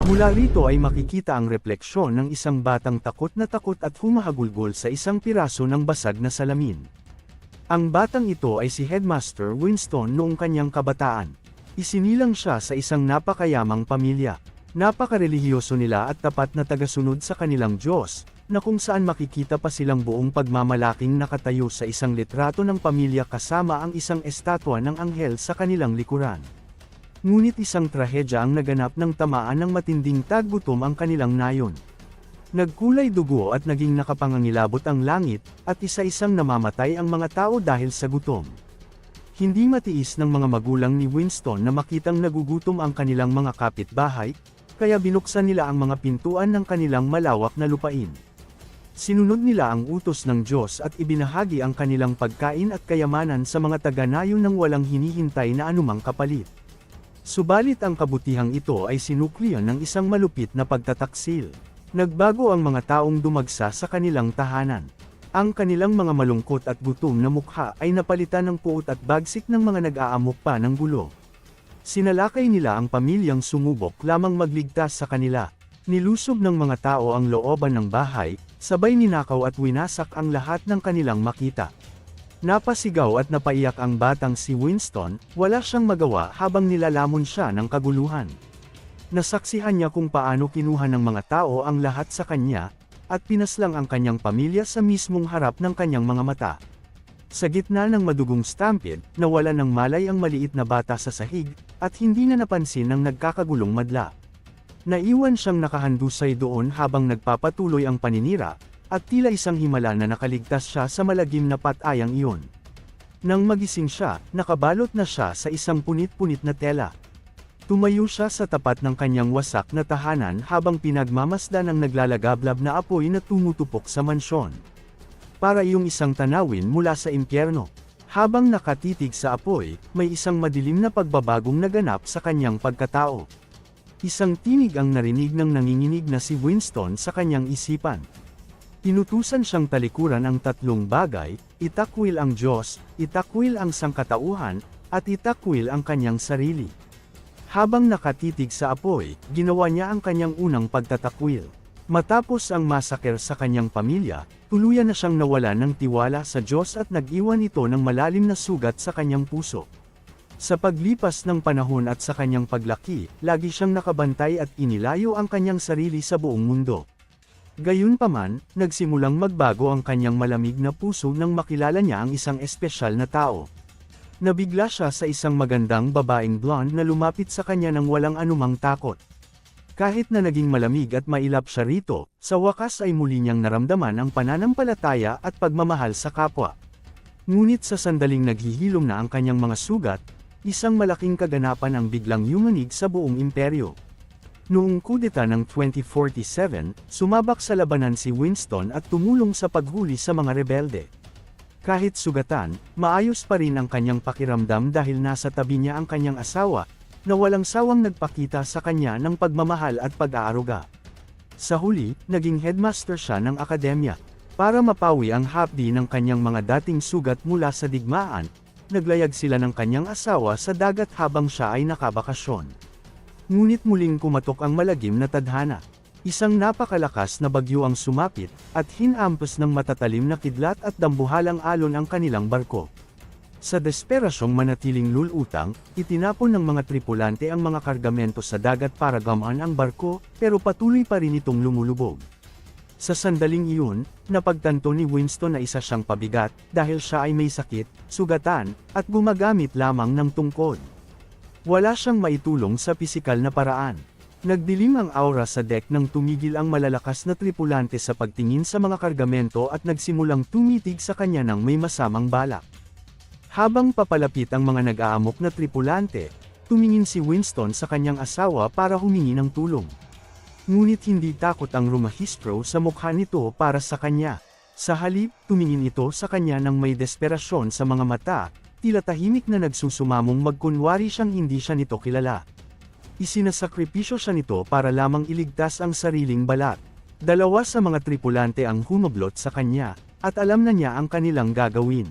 Mula rito ay makikita ang refleksyon ng isang batang takot at humahagulgol sa isang piraso ng basag na salamin. Ang batang ito ay si Headmaster Winston noong kanyang kabataan. Isinilang siya sa isang napakayamang pamilya. Napakarelihiyoso nila at tapat na tagasunod sa kanilang Diyos, na kung saan makikita pa silang buong pagmamalaking nakatayo sa isang litrato ng pamilya kasama ang isang estatwa ng anghel sa kanilang likuran. Ngunit isang trahedya ang naganap ng tamaan ng matinding taggutom ang kanilang nayon. Nagkulay dugo at naging nakapangangilabot ang langit, at isa-isang namamatay ang mga tao dahil sa gutom. Hindi matiis ng mga magulang ni Winston na makitang nagugutom ang kanilang mga kapitbahay, kaya binuksan nila ang mga pintuan ng kanilang malawak na lupain. Sinunod nila ang utos ng Diyos at ibinahagi ang kanilang pagkain at kayamanan sa mga taga-nayon nang walang hinihintay na anumang kapalit. Subalit ang kabutihang ito ay sinuklian ng isang malupit na pagtataksil. Nagbago ang mga taong dumagsa sa kanilang tahanan. Ang kanilang mga malungkot at gutom na mukha ay napalitan ng puot at bagsik ng mga nag-aamok pa ng gulo. Sinalakay nila ang pamilyang sumubok lamang magligtas sa kanila. Nilusob ng mga tao ang looban ng bahay, sabay ninakaw at winasak ang lahat ng kanilang makita. Napasigaw at napaiyak ang batang si Winston, wala siyang magawa habang nilalamon siya ng kaguluhan. Nasaksihan niya kung paano kinuha ng mga tao ang lahat sa kanya, at pinaslang ang kanyang pamilya sa mismong harap ng kanyang mga mata. Sa gitna ng madugong stampede, nawala ng malay ang maliit na bata sa sahig, at hindi na napansin ng nagkakagulong madla. Naiwan siyang nakahandusay doon habang nagpapatuloy ang paninira, at tila isang himala na nakaligtas siya sa malagim na patayang iyon. Nang magising siya, nakabalot na siya sa isang punit-punit na tela. Tumayo siya sa tapat ng kanyang wasak na tahanan habang pinagmamasdan ang naglalagablab na apoy na tumutupok sa mansyon. Para iyong isang tanawin mula sa impyerno. Habang nakatitig sa apoy, may isang madilim na pagbabagong naganap sa kanyang pagkatao. Isang tinig ang narinig ng nanginginig na si Winston sa kanyang isipan. Inutusan siyang talikuran ang tatlong bagay, itakwil ang Diyos, itakwil ang sangkatauhan, at itakwil ang kanyang sarili. Habang nakatitig sa apoy, ginawa niya ang kanyang unang pagtatakwil. Matapos ang masaker sa kanyang pamilya, tuluyan na siyang nawalan ng tiwala sa Diyos at nag-iwan ito ng malalim na sugat sa kanyang puso. Sa paglipas ng panahon at sa kanyang paglaki, lagi siyang nakabantay at inilayo ang kanyang sarili sa buong mundo. Gayunpaman, nagsimulang magbago ang kanyang malamig na puso nang makilala niya ang isang espesyal na tao. Nabigla siya sa isang magandang babaeng blonde na lumapit sa kanya nang walang anumang takot. Kahit na naging malamig at mailap siya rito, sa wakas ay muli niyang naramdaman ang pananampalataya at pagmamahal sa kapwa. Ngunit sa sandaling naghihilom na ang kanyang mga sugat, isang malaking kaganapan ang biglang yumanig sa buong imperyo. Noong kudeta ng 2047, sumabak sa labanan si Winston at tumulong sa paghuli sa mga rebelde. Kahit sugatan, maayos pa rin ang kanyang pakiramdam dahil nasa tabi niya ang kanyang asawa, na walang sawang nagpakita sa kanya ng pagmamahal at pag-aaruga. Sa huli, naging headmaster siya ng akademya. Para mapawi ang hapdi ng kanyang mga dating sugat mula sa digmaan, naglayag sila ng kanyang asawa sa dagat habang siya ay nakabakasyon. Ngunit muling kumatok ang malagim na tadhana. Isang napakalakas na bagyo ang sumapit, at hinampas ng matatalim na kidlat at dambuhalang alon ang kanilang barko. Sa desperasyong manatiling lulutang, itinapon ng mga tripulante ang mga kargamento sa dagat para gamaan ang barko, pero patuloy pa rin itong lumulubog. Sa sandaling iyon, napagtanto ni Winston na isa siyang pabigat, dahil siya ay may sakit, sugatan, at gumagamit lamang ng tungkod. Wala siyang maitulong sa pisikal na paraan. Nagdilim ang aura sa deck nang tumigil ang malalakas na tripulante sa pagtingin sa mga kargamento at nagsimulang tumitig sa kanya ng may masamang balak. Habang papalapit ang mga nag-aamok na tripulante, tumingin si Winston sa kanyang asawa para humingi ng tulong. Ngunit hindi takot ang rumahistro sa mukha nito para sa kanya. Sa halip, tumingin ito sa kanya ng may desperasyon sa mga mata, tila tahimik na nagsusumamong magkunwari siyang hindi siya nito kilala. Isinasakripisyo siya nito para lamang iligtas ang sariling balat. Dalawa sa mga tripulante ang humablot sa kanya, at alam na niya ang kanilang gagawin.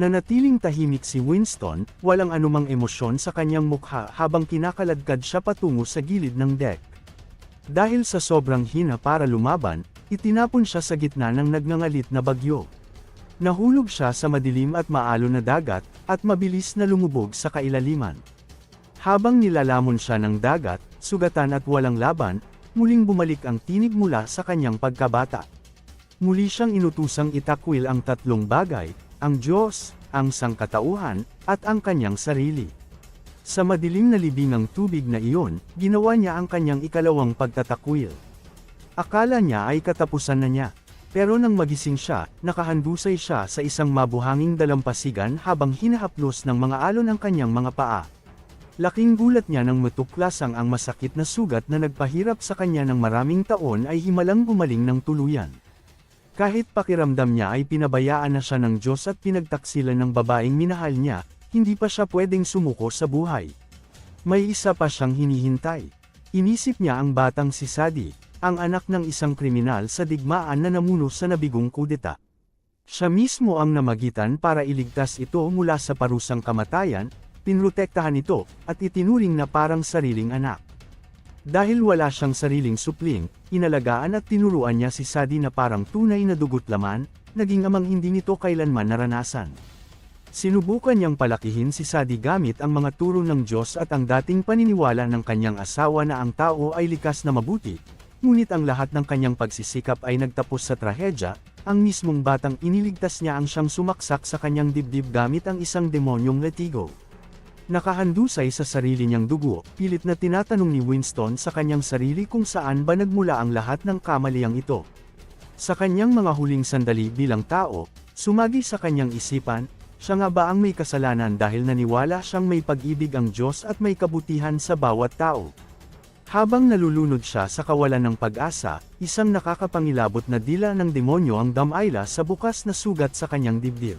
Nanatiling tahimik si Winston, walang anumang emosyon sa kanyang mukha habang kinakaladkad siya patungo sa gilid ng deck. Dahil sa sobrang hina para lumaban, itinapon siya sa gitna ng nagngangalit na bagyo. Nahulog siya sa madilim at maalon na dagat, at mabilis na lumubog sa kailaliman. Habang nilalamon siya ng dagat, sugatan at walang laban, muling bumalik ang tinig mula sa kanyang pagkabata. Muli siyang inutusang itakwil ang tatlong bagay, ang Diyos, ang sangkatauhan, at ang kanyang sarili. Sa madilim na libingang tubig na iyon, ginawa niya ang kanyang ikalawang pagtatakwil. Akala niya ay katapusan na niya. Pero nang magising siya, nakahandusay siya sa isang mabuhanging dalampasigan habang hinahaplos ng mga alon ang kanyang mga paa. Laking gulat niya nang matuklasang ang masakit na sugat na nagpahirap sa kanya ng maraming taon ay himalang gumaling ng tuluyan. Kahit pakiramdam niya ay pinabayaan na siya ng Diyos at pinagtaksilan ng babaeng minahal niya, hindi pa siya pwedeng sumuko sa buhay. May isa pa siyang hinihintay. Inisip niya ang batang si Sadie, ang anak ng isang kriminal sa digmaan na namuno sa nabigong kudeta. Siya mismo ang namagitan para iligtas ito mula sa parusang kamatayan, pinrotektahan ito, at itinuring na parang sariling anak. Dahil wala siyang sariling supling, inalagaan at tinuruan niya si Sadie na parang tunay na dugo't laman, naging amang hindi nito kailanman naranasan. Sinubukan niyang palakihin si Sadie gamit ang mga turo ng Diyos at ang dating paniniwala ng kanyang asawa na ang tao ay likas na mabuti, ngunit ang lahat ng kanyang pagsisikap ay nagtapos sa trahedya, ang mismong batang iniligtas niya ang siyang sumaksak sa kanyang dibdib gamit ang isang demonyong letigo. Nakahandusay sa sarili niyang dugo, pilit na tinatanong ni Winston sa kanyang sarili kung saan ba nagmula ang lahat ng kamaliang ito. Sa kanyang mga huling sandali bilang tao, sumagi sa kanyang isipan, siya nga ba ang may kasalanan dahil naniwala siyang may pag-ibig ang Diyos at may kabutihan sa bawat tao? Habang nalulunod siya sa kawalan ng pag-asa, isang nakakapangilabot na dila ng demonyo ang damayla sa bukas na sugat sa kanyang dibdib.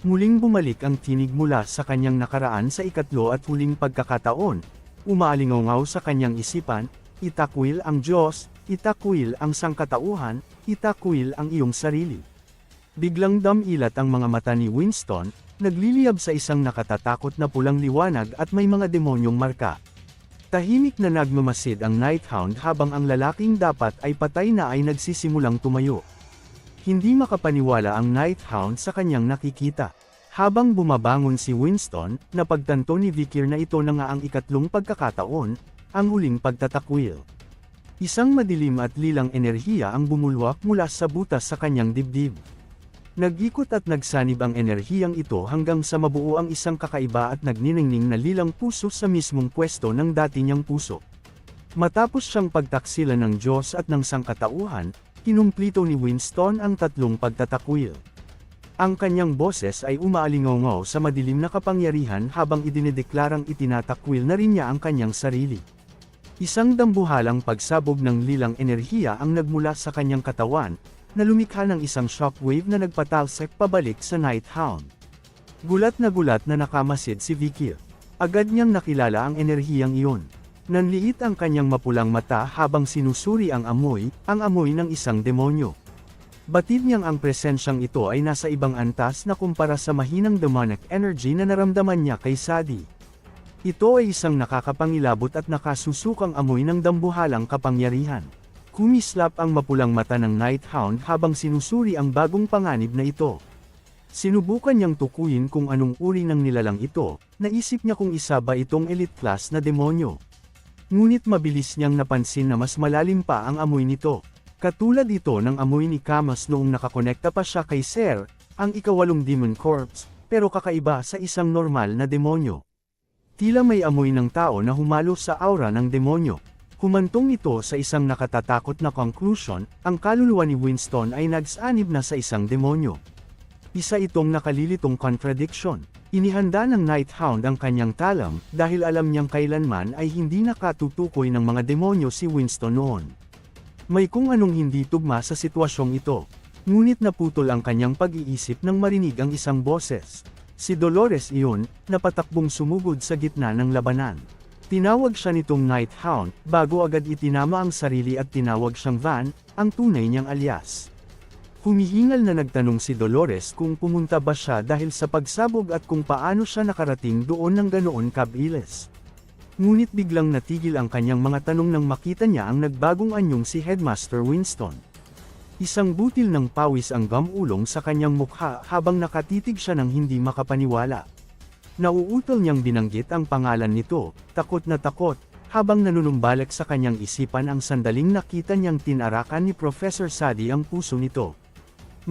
Muling bumalik ang tinig mula sa kanyang nakaraan sa ikatlo at huling pagkakataon, umaalingaw sa kanyang isipan, itakwil ang Diyos, itakwil ang sangkatauhan, itakwil ang iyong sarili. Biglang damilat ang mga mata ni Winston, nagliliyab sa isang nakatatakot na pulang liwanag at may mga demonyong marka. Tahimik na nagmamasid ang Nighthound habang ang lalaking dapat ay patay na ay nagsisimulang tumayo. Hindi makapaniwala ang Nighthound sa kanyang nakikita. Habang bumabangon si Winston, napagtanto ni Vikir na ito na nga ang ikatlong pagkakataon, ang huling pagtatakwil. Isang madilim at lilang enerhiya ang bumulwak mula sa butas sa kanyang dibdib. Nag-ikot at nagsanib ang enerhiyang ito hanggang sa mabuo ang isang kakaiba at nagniningning na lilang puso sa mismong pwesto ng dati niyang puso. Matapos siyang pagtaksilan ng Diyos at ng sangkatauhan, kinumplito ni Winston ang tatlong pagtatakwil. Ang kanyang boses ay umaalingaw sa madilim na kapangyarihan habang idinedeklarang itinatakwil na rin niya ang kanyang sarili. Isang dambuhalang pagsabog ng lilang enerhiya ang nagmula sa kanyang katawan, na lumikha ng isang shockwave na nagpatalsik pabalik sa Nighthound. Gulat na nakamasid si Vikir. Agad niyang nakilala ang enerhiyang iyon. Nanliit ang kanyang mapulang mata habang sinusuri ang amoy ng isang demonyo. Batid niyang ang presensyang ito ay nasa ibang antas na kumpara sa mahinang demonic energy na naramdaman niya kay Sadie. Ito ay isang nakakapangilabot at nakasusukang amoy ng dambuhalang kapangyarihan. Kumislap ang mapulang mata ng Nighthound habang sinusuri ang bagong panganib na ito. Sinubukan niyang tukuyin kung anong uri ng nilalang ito, naisip niya kung isa ba itong elite class na demonyo. Ngunit mabilis niyang napansin na mas malalim pa ang amoy nito. Katulad ito ng amoy ni Camus noong nakakonekta pa siya kay Ser, ang ikawalong demon corpse, pero kakaiba sa isang normal na demonyo. Tila may amoy ng tao na humalo sa aura ng demonyo. Humantong ito sa isang nakatatakot na conclusion, ang kaluluwa ni Winston ay nagsanib na sa isang demonyo. Isa itong nakalilitong contradiction. Inihanda ng Nighthound ang kanyang talam, dahil alam niyang kailanman ay hindi nakatutukoy ng mga demonyo si Winston noon. May kung anong hindi tugma sa sitwasyong ito. Ngunit naputol ang kanyang pag-iisip nang marinig ang isang boses. Si Dolores iyon, napatakbong sumugod sa gitna ng labanan. Tinawag siya nitong Nighthound, bago agad itinama ang sarili at tinawag siyang Van, ang tunay niyang alias. Humihingal na nagtanong si Dolores kung pumunta ba siya dahil sa pagsabog at kung paano siya nakarating doon ng ganoon kabilis. Ngunit biglang natigil ang kanyang mga tanong nang makita niya ang nagbagong anyong si Headmaster Winston. Isang butil ng pawis ang gamulong sa kanyang mukha habang nakatitig siya ng hindi makapaniwala. Nauutol niyang binanggit ang pangalan nito, takot na takot, habang nanunumbalak sa kanyang isipan ang sandaling nakita niyang tinarakan ni Professor Sadie ang puso nito.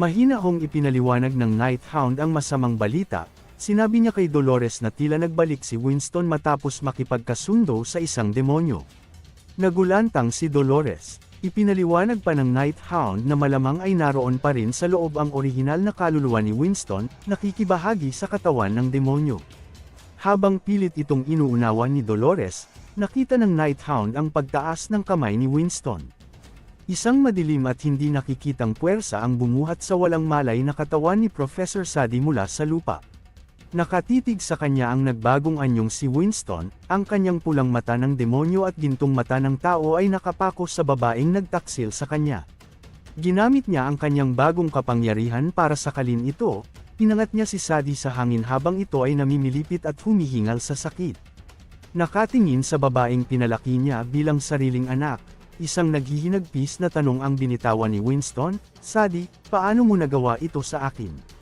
Mahina hong ipinaliwanag ng Night Hound ang masamang balita. Sinabi niya kay Dolores na tila nagbalik si Winston matapos makipagkasundo sa isang demonyo. Nagulantang si Dolores. Ipinaliwanag pa ng Night Hound na malamang ay naroon pa rin sa loob ang orihinal na kaluluwa ni Winston, nakikibahagi sa katawan ng demonyo. Habang pilit itong inuunawa ni Dolores, nakita ng Night Hound ang pagtaas ng kamay ni Winston. Isang madilim at hindi nakikitang puwersa ang bumuhat sa walang malay na katawan ni Professor Sadie mula sa lupa. Nakatitig sa kanya ang nagbagong anyong si Winston, ang kanyang pulang mata ng demonyo at gintong mata ng tao ay nakapako sa babaeng nagtaksil sa kanya. Ginamit niya ang kanyang bagong kapangyarihan para sakalin ito, pinangat niya si Sadie sa hangin habang ito ay namimilipit at humihingal sa sakit. Nakatingin sa babaeng pinalaki niya bilang sariling anak, isang naghihinagpis na tanong ang binitawan ni Winston, "Sadie, paano mo nagawa ito sa akin?"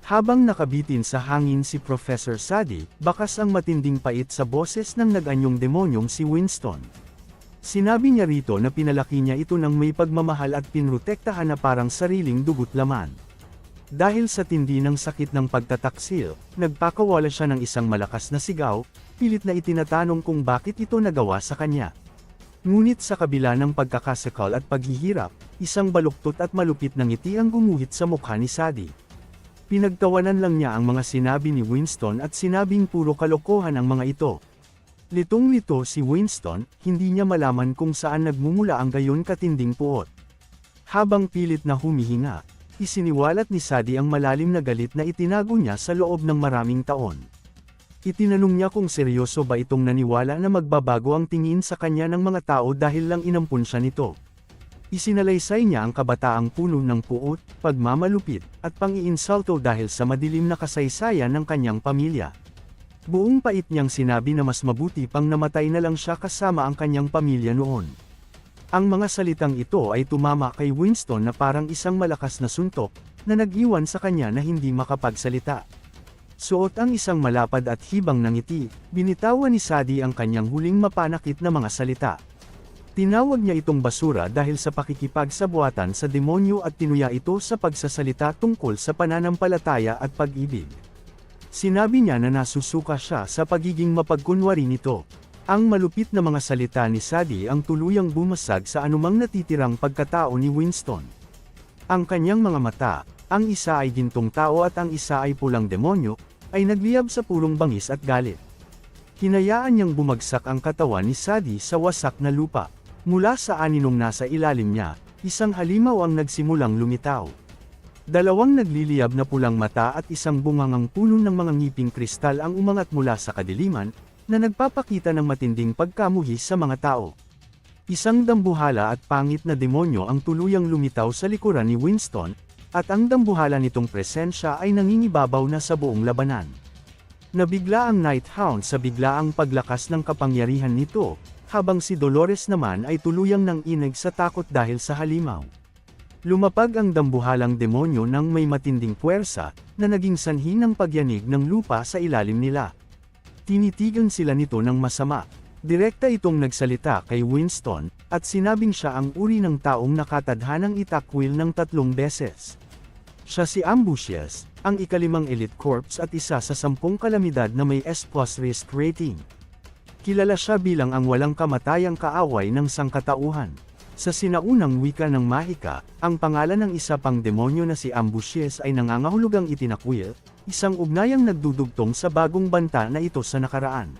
Habang nakabitin sa hangin si Professor Sadie, bakas ang matinding pait sa boses ng nag-anyong demonyong si Winston. Sinabi niya rito na pinalaki niya ito ng may pagmamahal at pinrotektahan na parang sariling dugo't laman. Dahil sa tindi ng sakit ng pagtataksil, nagpakawala siya ng isang malakas na sigaw, pilit na itinatanong kung bakit ito nagawa sa kanya. Ngunit sa kabila ng pagkakasakal at paghihirap, isang baluktot at malupit na ngiti ang gumuhit sa mukha ni Sadie. Pinagtawanan lang niya ang mga sinabi ni Winston at sinabing puro kalokohan ang mga ito. Litong-lito si Winston, hindi niya malaman kung saan nagmumula ang gayon katinding puot. Habang pilit na humihinga, isiniwalat ni Sadie ang malalim na galit na itinago niya sa loob ng maraming taon. Itinanong niya kung seryoso ba itong naniwala na magbabago ang tingin sa kanya ng mga tao dahil lang inampun siya nito. Isinalaysay niya ang kabataang puno ng puot, pagmamalupit, at pang-iinsulto dahil sa madilim na kasaysayan ng kanyang pamilya. Buong pait niyang sinabi na mas mabuti pang namatay na lang siya kasama ang kanyang pamilya noon. Ang mga salitang ito ay tumama kay Winston na parang isang malakas na suntok, na nag-iwan sa kanya na hindi makapagsalita. Suot ang isang malapad at hibang na ngiti, binitawan ni Sadie ang kanyang huling mapanakit na mga salita. Tinawag niya itong basura dahil sa pakikipagsabuatan sa demonyo at tinuya ito sa pagsasalita tungkol sa pananampalataya at pag-ibig. Sinabi niya na nasusuka siya sa pagiging mapagkunwari nito. Ang malupit na mga salita ni Sadie ang tuluyang bumasag sa anumang natitirang pagkatao ni Winston. Ang kanyang mga mata, ang isa ay gintong tao at ang isa ay pulang demonyo, ay nagliyab sa purong bangis at galit. Hinayaan niyang bumagsak ang katawan ni Sadie sa wasak na lupa. Mula sa aninong nasa ilalim niya, isang halimaw ang nagsimulang lumitaw. Dalawang nagliliyab na pulang mata at isang bungangang puno ng mga ngiping kristal ang umangat mula sa kadiliman, na nagpapakita ng matinding pagkamuhis sa mga tao. Isang dambuhala at pangit na demonyo ang tuluyang lumitaw sa likuran ni Winston, at ang dambuhala nitong presensya ay nangingibabaw na sa buong labanan. Nabigla ang Night Hound sa biglaang paglakas ng kapangyarihan nito, habang si Dolores naman ay tuluyang nanginig sa takot dahil sa halimaw. Lumapag ang dambuhalang demonyo ng may matinding puwersa, na naging sanhi ng pagyanig ng lupa sa ilalim nila. Tinitigan sila nito ng masama. Direkta itong nagsalita kay Winston, at sinabing siya ang uri ng taong nakatadhanang itakwil ng 3 beses. Siya si Ambushes, ang ikalimang elite corps at isa sa 10 kalamidad na may S+ risk rating. Kilala siya bilang ang walang kamatayang kaaway ng sangkatauhan. Sa sinaunang wika ng Mahika, ang pangalan ng isa pang demonyo na si Ambushes ay nangangahulugang itinakwil, isang ugnayang nagdudugtong sa bagong banta na ito sa nakaraan.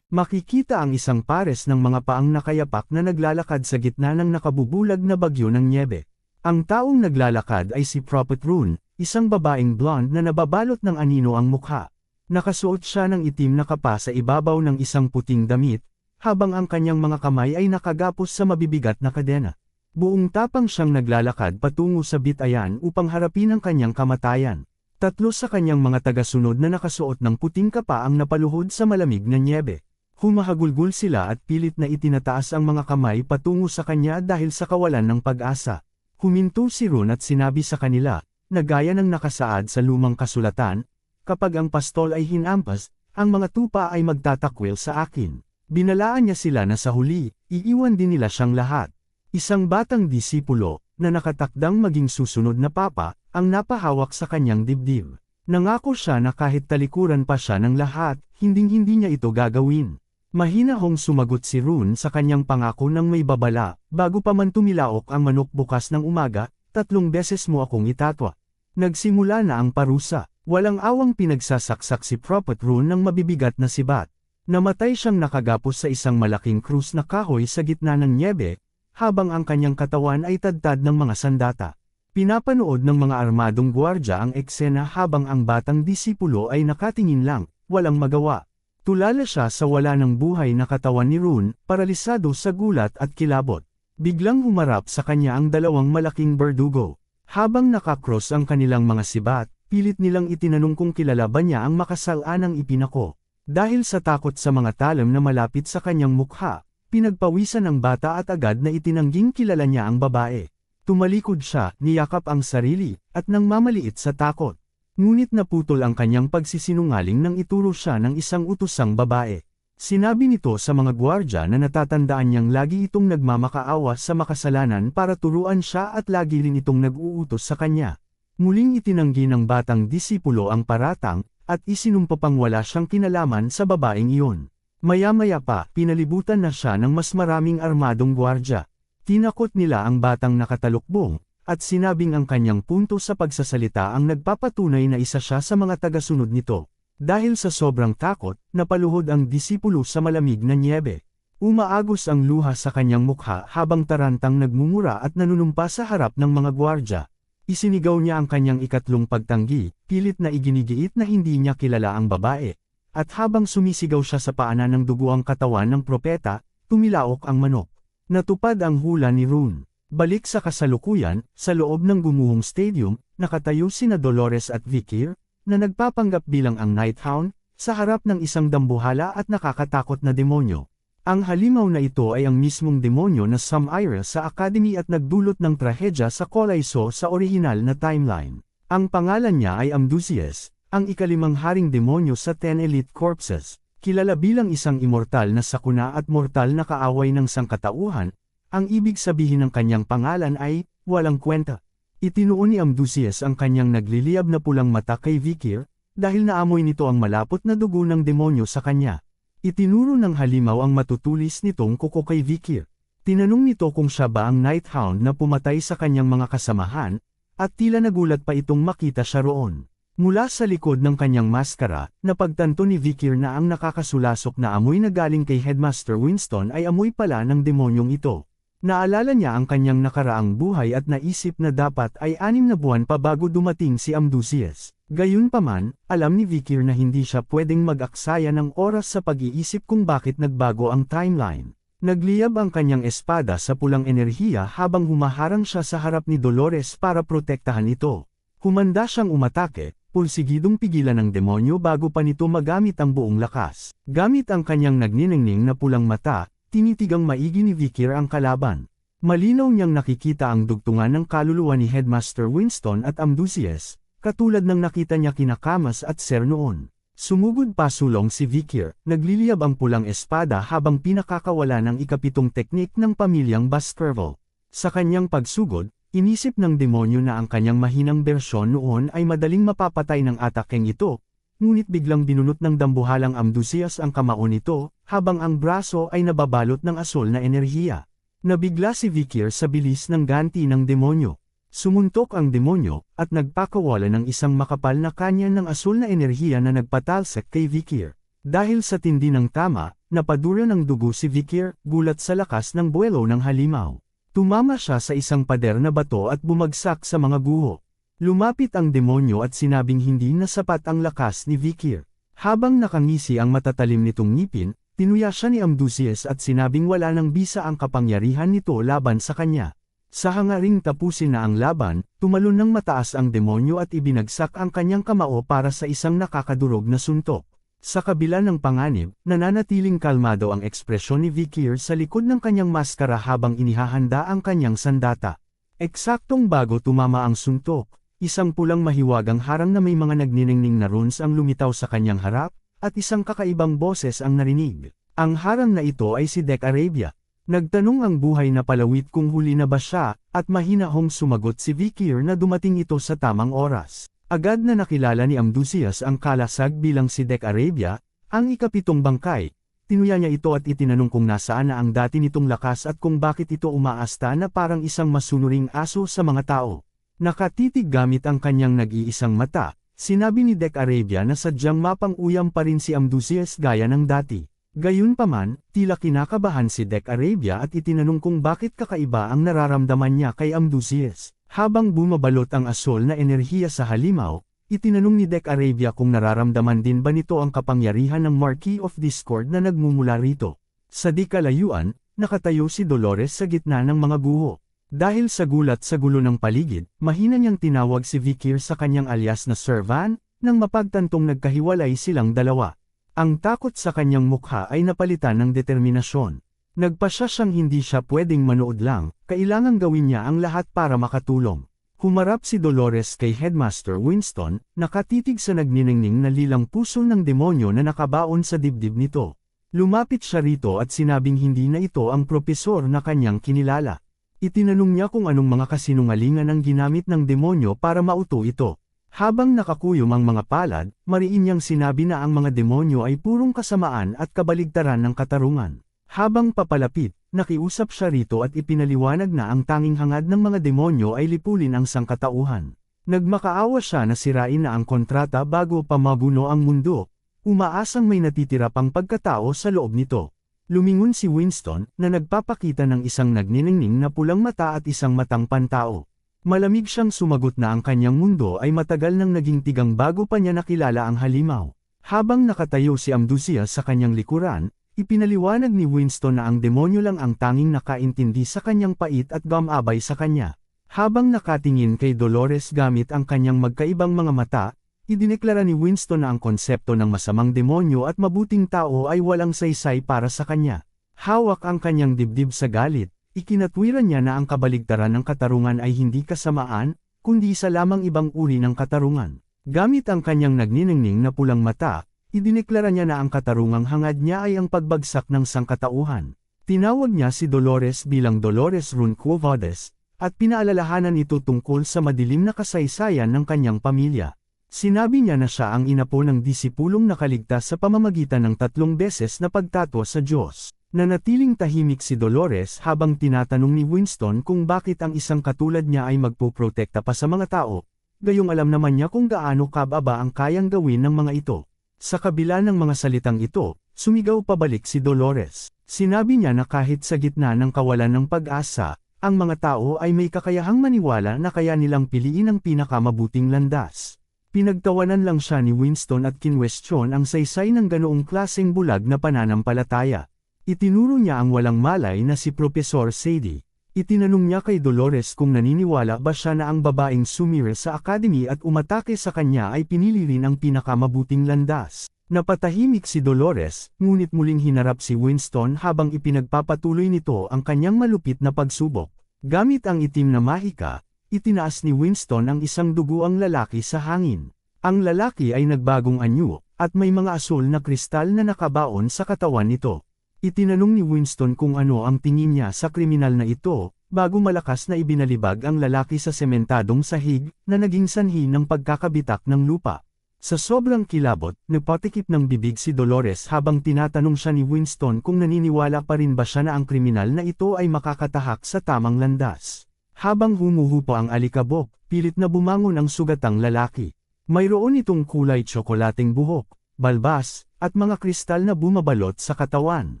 Makikita ang isang pares ng mga paang nakayapak na naglalakad sa gitna ng nakabubulag na bagyo ng nyebe. Ang taong naglalakad ay si Prophet Rune, isang babaeng blonde na nababalot ng anino ang mukha. Nakasuot siya ng itim na kapa sa ibabaw ng isang puting damit, habang ang kanyang mga kamay ay nakagapos sa mabibigat na kadena. Buong tapang siyang naglalakad patungo sa bitayan upang harapin ang kanyang kamatayan. 3 sa kanyang mga tagasunod na nakasuot ng puting kapa ang napaluhod sa malamig na nyebe. Humahagulgol sila at pilit na itinataas ang mga kamay patungo sa kanya dahil sa kawalan ng pag-asa. Huminto si Ron at sinabi sa kanila, na gaya ng nakasaad sa lumang kasulatan, kapag ang pastol ay hinampas, ang mga tupa ay magtatakwil sa akin. Binalaan niya sila na sa huli, iiwan din nila siyang lahat. Isang batang disipulo, na nakatakdang maging susunod na papa, ang napahawak sa kanyang dibdib. Nangako siya na kahit talikuran pa siya ng lahat, hinding-hindi niya ito gagawin. Mahinahong sumagot si Ron sa kanyang pangako ng may babala, bago pa man tumilaok ang manok bukas ng umaga, 3 beses mo akong itatwa. Nagsimula na ang parusa. Walang awang pinagsasaksak si Prophet Ron ng mabibigat na sibat. Namatay siyang nakagapos sa isang malaking krus na kahoy sa gitna ng nyebe, habang ang kanyang katawan ay tadtad ng mga sandata. Pinapanood ng mga armadong gwardya ang eksena habang ang batang disipulo ay nakatingin lang, walang magawa. Tulala siya sa wala ng buhay na katawan ni Ron, paralisado sa gulat at kilabot. Biglang humarap sa kanya ang 2 malaking berdugo. Habang nakakross ang kanilang mga sibat, pilit nilang itinanong kung kilala ba niya ang makasalanang ipinako. Dahil sa takot sa mga talam na malapit sa kanyang mukha, pinagpawisan ng bata at agad na itinangging kilala niya ang babae. Tumalikod siya, niyakap ang sarili, at nang mamaliit sa takot. Ngunit naputol ang kanyang pagsisinungaling nang ituro siya ng isang utusang babae. Sinabi nito sa mga gwardya na natatandaan niyang lagi itong nagmamakaawa sa makasalanan para turuan siya at lagi rin itong nag-uutos sa kanya. Muling itinanggi ng batang disipulo ang paratang, at isinumpapang wala siyang kinalaman sa babaeng iyon. Maya-maya pa, pinalibutan na siya ng mas maraming armadong gwardya. Tinakot nila ang batang nakatalukbong, at sinabing ang kanyang punto sa pagsasalita ang nagpapatunay na isa siya sa mga tagasunod nito. Dahil sa sobrang takot, napaluhod ang disipulo sa malamig na nyebe. Umaagos ang luha sa kanyang mukha habang tarantang nagmumura at nanunumpa sa harap ng mga gwardya. Isinigaw niya ang kanyang ikatlong pagtanggi, pilit na iginigiit na hindi niya kilala ang babae. At habang sumisigaw siya sa paanan ng dugo ang katawan ng propeta, tumilaok ang manok. Natupad ang hula ni Ron. Balik sa kasalukuyan, sa loob ng gumuhong stadium, nakatayo sina Dolores at Vikir, na nagpapanggap bilang ang Nighthound, sa harap ng isang dambuhala at nakakatakot na demonyo. Ang halimaw na ito ay ang mismong demonyo na Samaira sa Academy at nagdulot ng trahedya sa Colayso sa orihinal na timeline. Ang pangalan niya ay Amdusias, ang ikalimang haring demonyo sa 10 Elite Corpses. Kilala bilang isang immortal na sakuna at mortal na kaaway ng sangkatauhan, ang ibig sabihin ng kanyang pangalan ay, walang kwenta. Itinuon ni Amdusias ang kanyang nagliliyab na pulang mata kay Vikir, dahil naamoy nito ang malapot na dugo ng demonyo sa kanya. Itinuro ng halimaw ang matutulis nitong kuko kay Vikir. Tinanong nito kung siya ba ang Nighthound na pumatay sa kanyang mga kasamahan, at tila nagulat pa itong makita siya roon. Mula sa likod ng kanyang maskara, napagtanto ni Vikir na ang nakakasulasok na amoy na galing kay Headmaster Winston ay amoy pala ng demonyong ito. Naalala niya ang kanyang nakaraang buhay at naisip na dapat ay 6 na buwan pa bago dumating si Amdusias. Gayunpaman, alam ni Vikir na hindi siya pwedeng mag-aksaya ng oras sa pag-iisip kung bakit nagbago ang timeline. Nagliyab ang kanyang espada sa pulang enerhiya habang humaharang siya sa harap ni Dolores para protektahan ito. Humanda siyang umatake, pulsigidong pigilan ng demonyo bago pa nito magamit ang buong lakas. Gamit ang kanyang nagniningning na pulang mata, tinitigang maigi ni Vikir ang kalaban. Malinaw niyang nakikita ang dugtungan ng kaluluwa ni Headmaster Winston at Amdusias, katulad ng nakita niya kina Camas at Ser noon. Sumugod pa sulong si Vikir, nagliliyab ang pulang espada habang pinakakawala ng ikapitong teknik ng pamilyang Baskerville. Sa kanyang pagsugod, inisip ng demonyo na ang kanyang mahinang bersyon noon ay madaling mapapatay ng atakeng ito, ngunit biglang binunot ng dambuhalang Amdusias ang kamao nito, habang ang braso ay nababalot ng asol na enerhiya. Nabigla si Vikir sa bilis ng ganti ng demonyo. Sumuntok ang demonyo, at nagpakawala ng isang makapal na kanya ng asol na enerhiya na nagpatalsik kay Vikir. Dahil sa tindi ng tama, napadura ng dugo si Vikir, gulat sa lakas ng buwelo ng halimaw. Tumama siya sa isang pader na bato at bumagsak sa mga guho. Lumapit ang demonyo at sinabing hindi na sapat ang lakas ni Vikir. Habang nakangisi ang matatalim nitong ngipin, tinuya siya ni Amdusias at sinabing wala nang bisa ang kapangyarihan nito laban sa kanya. Sa hangaring tapusin na ang laban, tumalon ng mataas ang demonyo at ibinagsak ang kanyang kamao para sa isang nakakadurog na suntok. Sa kabila ng panganib, nananatiling kalmado ang ekspresyon ni Vikir sa likod ng kanyang maskara habang inihahanda ang kanyang sandata. Eksaktong bago tumama ang suntok, isang pulang mahiwagang harang na may mga nagniningning na runes ang lumitaw sa kanyang harap, at isang kakaibang boses ang narinig. Ang harang na ito ay si Dek Arabia. Nagtanong ang buhay na palawit kung huli na ba siya, at mahinahong sumagot si Vikir na dumating ito sa tamang oras. Agad na nakilala ni Amdusias ang kalasag bilang si Dek Arabia, ang ikapitong bangkay. Tinuya niya ito at itinanong kung nasaan na ang dati nitong lakas at kung bakit ito umaasta na parang isang masunuring aso sa mga tao. Nakatitig gamit ang kanyang nag-iisang mata, sinabi ni Dek Arabia na sadyang mapang-uyam pa rin si Amdusias gaya ng dati. Gayunpaman, tila kinakabahan si Dek Arabia at itinanong kung bakit kakaiba ang nararamdaman niya kay Amdusias. Habang bumabalot ang asol na enerhiya sa halimaw, itinanong ni Dek Arabia kung nararamdaman din ba nito ang kapangyarihan ng Marquis of Discord na nagmumula rito. Sa di kalayuan, nakatayo si Dolores sa gitna ng mga guho. Dahil sa gulat sa gulo ng paligid, mahina niyang tinawag si Vikir sa kanyang alias na Sir Van, nang mapagtantong nagkahiwalay silang dalawa. Ang takot sa kanyang mukha ay napalitan ng determinasyon. Nagpasya siyang hindi siya pwedeng manood lang, kailangang gawin niya ang lahat para makatulong. Humarap si Dolores kay Headmaster Winston, nakatitig sa nagniningning na lilang puso ng demonyo na nakabaon sa dibdib nito. Lumapit siya rito at sinabing hindi na ito ang propesor na kanyang kinilala. Itinanong niya kung anong mga kasinungalingan ang ginamit ng demonyo para mauto ito. Habang nakakuyom ang mga palad, mariin niyang sinabi na ang mga demonyo ay purong kasamaan at kabaligtaran ng katarungan. Habang papalapit, nakiusap siya rito at ipinaliwanag na ang tanging hangad ng mga demonyo ay lipulin ang sangkatauhan. Nagmakaawa siya na sirain na ang kontrata bago pa mabuno ang mundo, umaasang may natitira pang pagkatao sa loob nito. Lumingon si Winston, na nagpapakita ng isang nagniningning na pulang mata at isang matang pantao. Malamig siyang sumagot na ang kanyang mundo ay matagal nang naging tigang bago pa niya nakilala ang halimaw. Habang nakatayo si Amdusias sa kanyang likuran, ipinaliwanag ni Winston na ang demonyo lang ang tanging nakaintindi sa kanyang pait at gamabay sa kanya. Habang nakatingin kay Dolores gamit ang kanyang magkaibang mga mata, idineklara ni Winston na ang konsepto ng masamang demonyo at mabuting tao ay walang saysay para sa kanya. Hawak ang kanyang dibdib sa galit, ikinatwiran niya na ang kabaligtaran ng katarungan ay hindi kasamaan, kundi isa lamang ibang uri ng katarungan. Gamit ang kanyang nagniningning na pulang mata, idineklara niya na ang katarungang hangad niya ay ang pagbagsak ng sangkatauhan. Tinawag niya si Dolores bilang Dolores Runquovades, at pinaalalahanan ito tungkol sa madilim na kasaysayan ng kanyang pamilya. Sinabi niya na siya ang inapo ng disipulong nakaligtas sa pamamagitan ng 3 beses na pagtatwa sa Diyos. Nanatiling tahimik si Dolores habang tinatanong ni Winston kung bakit ang isang katulad niya ay magpoprotekta pa sa mga tao, gayong alam naman niya kung gaano kababa ang kayang gawin ng mga ito. Sa kabila ng mga salitang ito, sumigaw pabalik si Dolores. Sinabi niya na kahit sa gitna ng kawalan ng pag-asa, ang mga tao ay may kakayahang maniwala na kaya nilang piliin ang pinakamabuting landas. Pinagtawanan lang siya ni Winston at kinwestiyon ang saysay ng ganoong klaseng bulag na pananampalataya. Itinuro niya ang walang malay na si Professor Sadie. Itinanong niya kay Dolores kung naniniwala ba siya na ang babaeng sumire sa academy at umatake sa kanya ay pinili rin ang pinakamabuting landas. Napatahimik si Dolores, ngunit muling hinarap si Winston habang ipinagpapatuloy nito ang kanyang malupit na pagsubok. Gamit ang itim na mahika, itinaas ni Winston ang isang duguang lalaki sa hangin. Ang lalaki ay nagbagong anyo, at may mga asul na kristal na nakabaon sa katawan nito. Itinanong ni Winston kung ano ang tingin niya sa kriminal na ito, bago malakas na ibinalibag ang lalaki sa sementadong sahig, na naging sanhi ng pagkakabitak ng lupa. Sa sobrang kilabot, napatikip ng bibig si Dolores habang tinatanong siya ni Winston kung naniniwala pa rin ba siya na ang kriminal na ito ay makakatahak sa tamang landas. Habang humuhupa ang alikabok, pilit na bumangon ang sugatang lalaki. Mayroon itong kulay tsokolating buhok, balbas, at mga kristal na bumabalot sa katawan.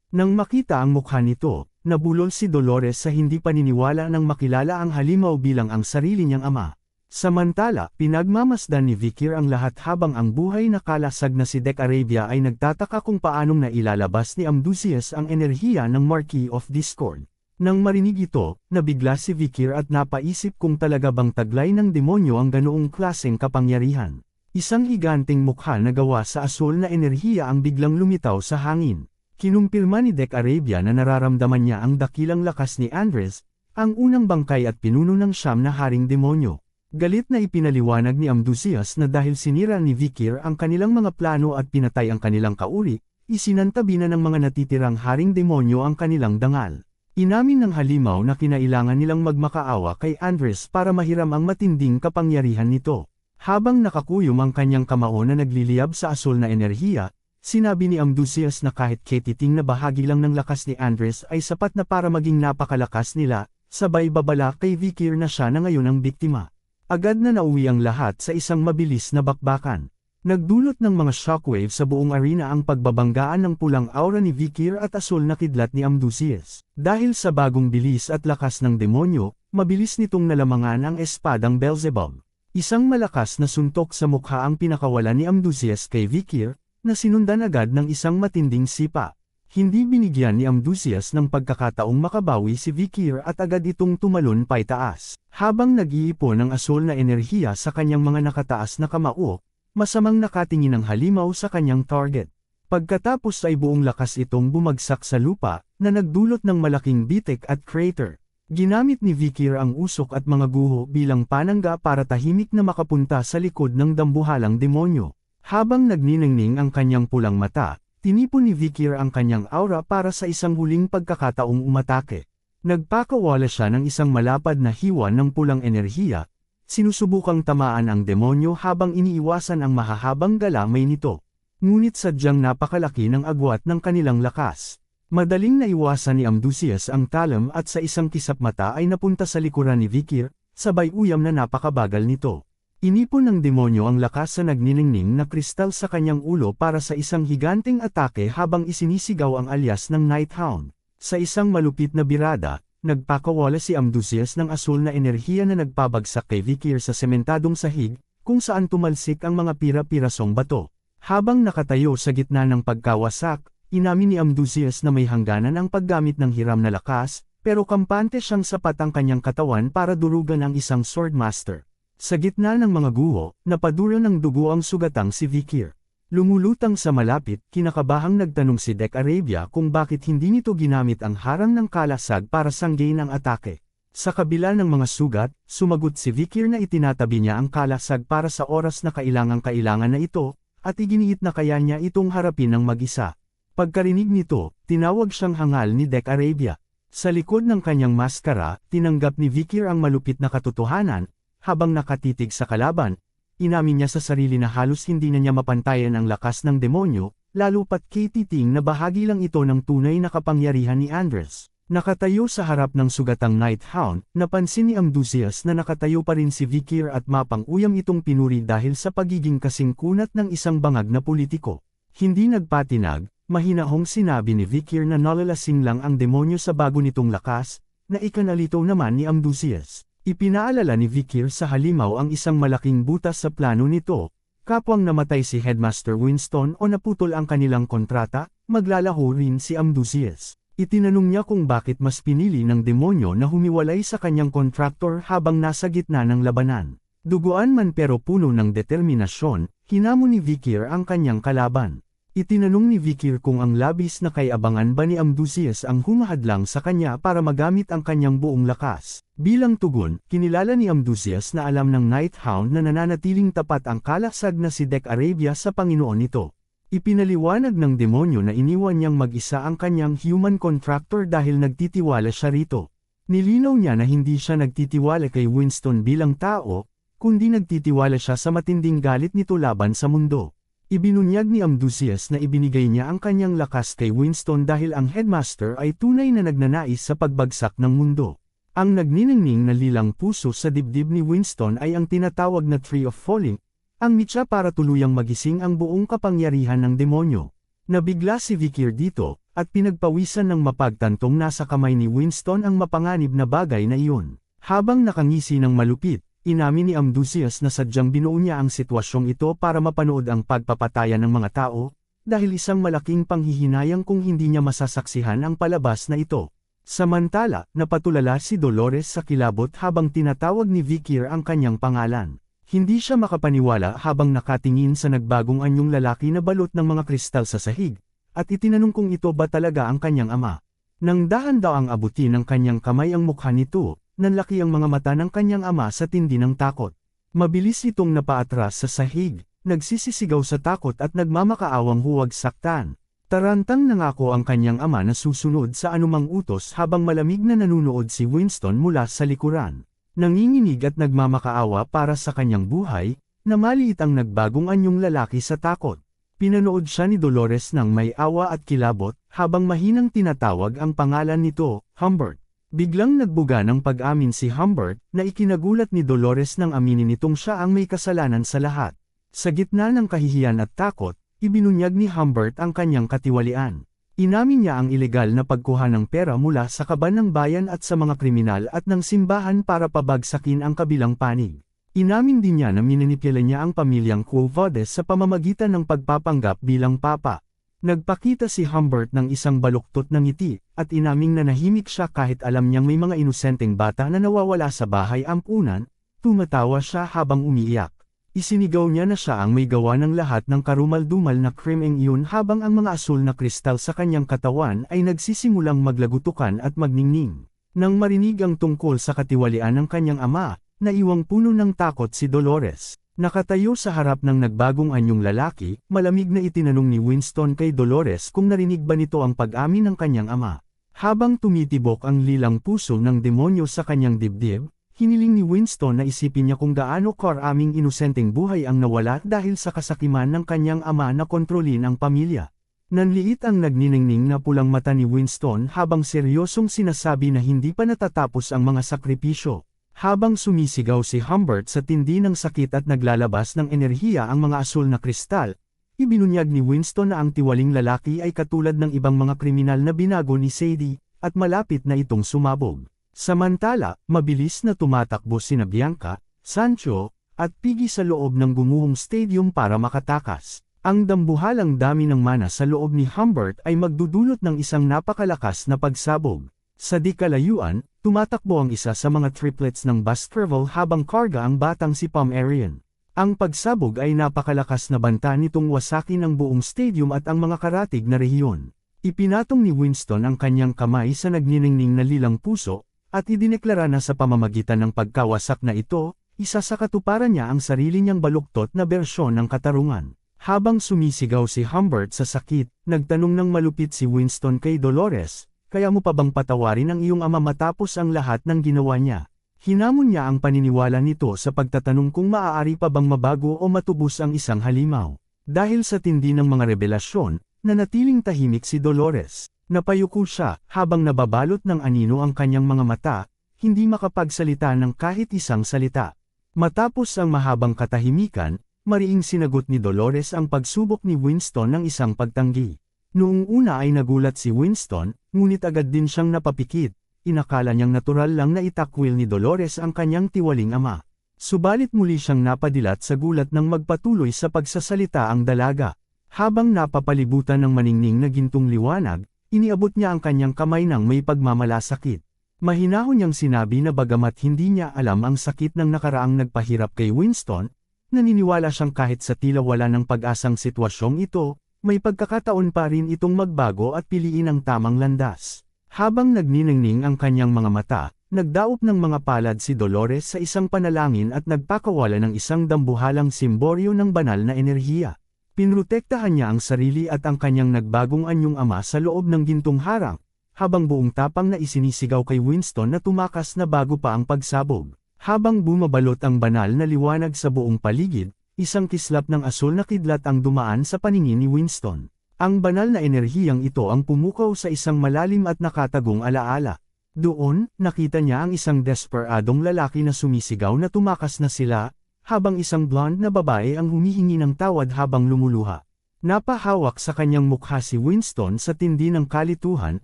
Nang makita ang mukha nito, nabulol si Dolores sa hindi paniniwala nang makilala ang halimaw bilang ang sarili niyang ama. Samantala, pinagmamasdan ni Vikir ang lahat habang ang buhay na kalasag na si Dek Arabia ay nagtataka kung paanong nailalabas ni Amdusias ang enerhiya ng Marquis of Discord. Nang marinig ito, nabigla si Vikir at napaisip kung talaga bang taglay ng demonyo ang ganoong klaseng kapangyarihan. Isang higanteng mukha na gawa sa asul na enerhiya ang biglang lumitaw sa hangin. Kinumpirma ni Dec Arabia na nararamdaman niya ang dakilang lakas ni Andres, ang unang bangkay at pinuno ng Siyam na Haring Demonyo. Galit na ipinaliwanag ni Amdusias na dahil sinira ni Vikir ang kanilang mga plano at pinatay ang kanilang kauri, isinantabi na ng mga natitirang Haring Demonyo ang kanilang dangal. Inamin ng halimaw na kinailangan nilang magmakaawa kay Andres para mahiram ang matinding kapangyarihan nito. Habang nakakuyom ang kanyang kamao na nagliliyab sa asul na enerhiya, sinabi ni Amdusias na kahit ketiting na bahagi lang ng lakas ni Andres ay sapat na para maging napakalakas nila, sabay babala kay Vikir na siya na ngayon ang biktima. Agad na nauwi ang lahat sa isang mabilis na bakbakan. Nagdulot ng mga shockwave sa buong arena ang pagbabanggaan ng pulang aura ni Vikir at asul na kidlat ni Amdusias. Dahil sa bagong bilis at lakas ng demonyo, mabilis nitong nalamangan ang espadang Beelzebub. Isang malakas na suntok sa mukha ang pinakawalan ni Amdusias kay Vikir, na sinundan agad ng isang matinding sipa. Hindi binigyan ni Amdusias ng pagkakataong makabawi si Vikir at agad itong tumalon paitaas. Habang nag-iipon ng asul na enerhiya sa kanyang mga nakataas na kamao, masamang nakatingin ang halimaw sa kanyang target. Pagkatapos ay buong lakas itong bumagsak sa lupa, na nagdulot ng malaking bitik at crater. Ginamit ni Vikir ang usok at mga guho bilang panangga para tahimik na makapunta sa likod ng dambuhalang demonyo. Habang nagniningning ang kanyang pulang mata, tinipon ni Vikir ang kanyang aura para sa isang huling pagkakataong umatake. Nagpakawala siya ng isang malapad na hiwa ng pulang enerhiya, sinusubukang tamaan ang demonyo habang iniiwasan ang mahahabang galamay nito. Ngunit sadyang napakalaki ng agwat ng kanilang lakas. Madaling naiwasan ni Amdusias ang talam at sa isang kisap mata ay napunta sa likuran ni Vikir, sabay uyam na napakabagal nito. Inipon ng demonyo ang lakas sa nagniningning na kristal sa kanyang ulo para sa isang higanteng atake habang isinisigaw ang alyas ng Nighthound. Sa isang malupit na birada, nagpakawala si Amdusias ng asul na enerhiya na nagpabagsak kay Vikir sa sementadong sahig, kung saan tumalsik ang mga pira-pirasong bato. Habang nakatayo sa gitna ng pagkawasak, inamin ni Amdusias na may hangganan ang paggamit ng hiram na lakas, pero kampante siyang sapat ang kanyang katawan para durugan ang isang swordmaster. Sa gitna ng mga guho, napadura ng dugo ang sugatang si Vikir. Lumulutang sa malapit, kinakabahang nagtanong si Dec Arabia kung bakit hindi nito ginamit ang harang ng kalasag para sanggain ang atake. Sa kabila ng mga sugat, sumagot si Vikir na itinatabi niya ang kalasag para sa oras na kailangan na ito, at iginiit na kaya niya itong harapin ng mag-isa. Pagkarinig nito, tinawag siyang hangal ni Dec Arabia. Sa likod ng kanyang maskara, tinanggap ni Vikir ang malupit na katotohanan, habang nakatitig sa kalaban, inamin niya sa sarili na halos hindi na niya mapantayan ang lakas ng demonyo, lalo pat kititing na bahagi lang ito ng tunay na kapangyarihan ni Andres. Nakatayo sa harap ng sugatang Nighthound, napansin ni Amdusias na nakatayo pa rin si Vikir at mapang-uyam itong pinuri dahil sa pagiging kasingkunat ng isang bangag na politiko. Hindi nagpatinag, mahinahong sinabi ni Vikir na nalalasing lang ang demonyo sa bago nitong lakas, na ikanalito naman ni Amdusias. Ipinaalala ni Vikir sa halimaw ang isang malaking butas sa plano nito, kapwang namatay si Headmaster Winston o naputol ang kanilang kontrata, maglalaho rin si Amdusias. Itinanong niya kung bakit mas pinili ng demonyo na humiwalay sa kanyang kontraktor habang nasa gitna ng labanan. Duguan man pero puno ng determinasyon, hinamon ni Vikir ang kanyang kalaban. Itinanong ni Vikir kung ang labis na kaiabangan ba ni Amdusias ang humahadlang sa kanya para magamit ang kanyang buong lakas. Bilang tugon, kinilala ni Amdusias na alam ng Nighthound na nananatiling tapat ang kalasag na si Dec Arabia sa Panginoon nito. Ipinaliwanag ng demonyo na iniwan niyang mag-isa ang kanyang human contractor dahil nagtitiwala siya rito. Nilinaw niya na hindi siya nagtitiwala kay Winston bilang tao, kundi nagtitiwala siya sa matinding galit nito laban sa mundo. Ibinunyag ni Amdusias na ibinigay niya ang kanyang lakas kay Winston dahil ang headmaster ay tunay na nagnanais sa pagbagsak ng mundo. Ang nagniningning na lilang puso sa dibdib ni Winston ay ang tinatawag na Tree of Falling, ang mitsa para tuluyang magising ang buong kapangyarihan ng demonyo. Nabigla si Vikir dito, at pinagpawisan ng mapagtantong nasa kamay ni Winston ang mapanganib na bagay na iyon. Habang nakangisi ng malupit, inamin ni Amdusias na sadyang binuo niya ang sitwasyong ito para mapanood ang pagpapatayan ng mga tao, dahil isang malaking panghihinayang kung hindi niya masasaksihan ang palabas na ito. Samantala, napatulala si Dolores sa kilabot habang tinatawag ni Vikir ang kanyang pangalan. Hindi siya makapaniwala habang nakatingin sa nagbagong anyong lalaki na balot ng mga kristal sa sahig, at itinanong kung ito ba talaga ang kanyang ama. Nang dahan-daang abutin ng kanyang kamay ang mukha nito, nanlaki ang mga mata ng kanyang ama sa tindi ng takot. Mabilis itong napaatras sa sahig, nagsisisigaw sa takot at nagmamakaawang huwag saktan. Tarantang nangako ang kanyang ama na susunod sa anumang utos habang malamig na nanunood si Winston mula sa likuran. Nanginginig at nagmamakaawa para sa kanyang buhay, namaliit ang nagbagong anyong lalaki sa takot. Pinanood siya ni Dolores ng may awa at kilabot, habang mahinang tinatawag ang pangalan nito, Humbert. Biglang nagbuga ng pag-amin si Humbert, na ikinagulat ni Dolores nang aminin nitong siya ang may kasalanan sa lahat. Sa gitna ng kahihiyan at takot, ibinunyag ni Humbert ang kanyang katiwalian. Inamin niya ang ilegal na pagkuha ng pera mula sa kaban ng bayan at sa mga kriminal at ng simbahan para pabagsakin ang kabilang panig. Inamin din niya na minanipula niya ang pamilyang Quo-Vadis sa pamamagitan ng pagpapanggap bilang papa. Nagpakita si Humbert ng isang baluktot ng ngiti, at inaming nanahimik siya kahit alam niyang may mga inosenteng bata na nawawala sa bahay ampunan. Tumatawa siya habang umiiyak. Isinigaw niya na siya ang may gawa ng lahat ng karumal-dumal na krimeng iyon habang ang mga asul na kristal sa kanyang katawan ay nagsisimulang maglagutukan at magningning. Nang marinig ang tungkol sa katiwalian ng kanyang ama, naiwang puno ng takot si Dolores. Nakatayo sa harap ng nagbagong anyong lalaki, malamig na itinanong ni Winston kay Dolores kung narinig ba nito ang pag-amin ng kanyang ama. Habang tumitibok ang lilang puso ng demonyo sa kanyang dibdib, hiniling ni Winston na isipin niya kung gaano karaming inosenteng buhay ang nawala dahil sa kasakiman ng kanyang ama na kontrolin ang pamilya. Nanliit ang nagniningning na pulang mata ni Winston habang seryosong sinasabi na hindi pa natatapos ang mga sakripisyo. Habang sumisigaw si Humbert sa tindi ng sakit at naglalabas ng enerhiya ang mga asul na kristal, ibinunyag ni Winston na ang tiwaling lalaki ay katulad ng ibang mga kriminal na binago ni Sadie, at malapit na itong sumabog. Samantala, mabilis na tumatakbo sina Bianca, Sancho, at Piggy sa loob ng gumuhong stadium para makatakas. Ang dambuhalang dami ng mana sa loob ni Humbert ay magdudulot ng isang napakalakas na pagsabog. Sa di kalayuan, tumatakbo ang isa sa mga triplets ng Baskerville habang karga ang batang si Pomeranian. Ang pagsabog ay napakalakas na banta nitong wasakin ang buong stadium at ang mga karatig na rehiyon. Ipinatong ni Winston ang kanyang kamay sa nagniningning na lilang puso, at idineklara na sa pamamagitan ng pagkawasak na ito, isa sa katuparan niya ang sarili niyang baluktot na bersyon ng katarungan. Habang sumisigaw si Humbert sa sakit, nagtanong ng malupit si Winston kay Dolores, "Kaya mo pa bang patawarin ang iyong ama matapos ang lahat ng ginawa niya?" Hinamon niya ang paniniwala nito sa pagtatanong kung maaari pa bang mabago o matubos ang isang halimaw. Dahil sa tindi ng mga revelasyon, nanatiling tahimik si Dolores. Napayuko siya, habang nababalot ng anino ang kanyang mga mata, hindi makapagsalita ng kahit isang salita. Matapos ang mahabang katahimikan, mariing sinagot ni Dolores ang pagsubok ni Winston ng isang pagtanggi. Noong una ay nagulat si Winston, ngunit agad din siyang napapikit. Inakala niyang natural lang na itakwil ni Dolores ang kanyang tiwaling ama. Subalit muli siyang napadilat sa gulat nang magpatuloy sa pagsasalita ang dalaga. Habang napapalibutan ng maningning na gintong liwanag, iniabot niya ang kanyang kamay ng may pagmamalasakit. Mahinahon niyang sinabi na bagamat hindi niya alam ang sakit ng nakaraang nagpahirap kay Winston, naniniwala siyang kahit sa tila wala ng pag-asang sitwasyong ito, may pagkakataon pa rin itong magbago at piliin ang tamang landas. Habang nagniningning ang kanyang mga mata, nagdaop ng mga palad si Dolores sa isang panalangin at nagpakawala ng isang dambuhalang simboryo ng banal na enerhiya. Pinrotektahan niya ang sarili at ang kanyang nagbagong anyong ama sa loob ng gintong harang, habang buong tapang na isinisigaw kay Winston na tumakas na bago pa ang pagsabog. Habang bumabalot ang banal na liwanag sa buong paligid, isang kislap ng asul na kidlat ang dumaan sa paningin ni Winston. Ang banal na enerhiyang ito ang pumukaw sa isang malalim at nakatagong alaala. Doon, nakita niya ang isang desperadong lalaki na sumisigaw na tumakas na sila, habang isang blonde na babae ang humihingi ng tawad habang lumuluha. Napahawak sa kanyang mukha si Winston sa tindi ng kalituhan,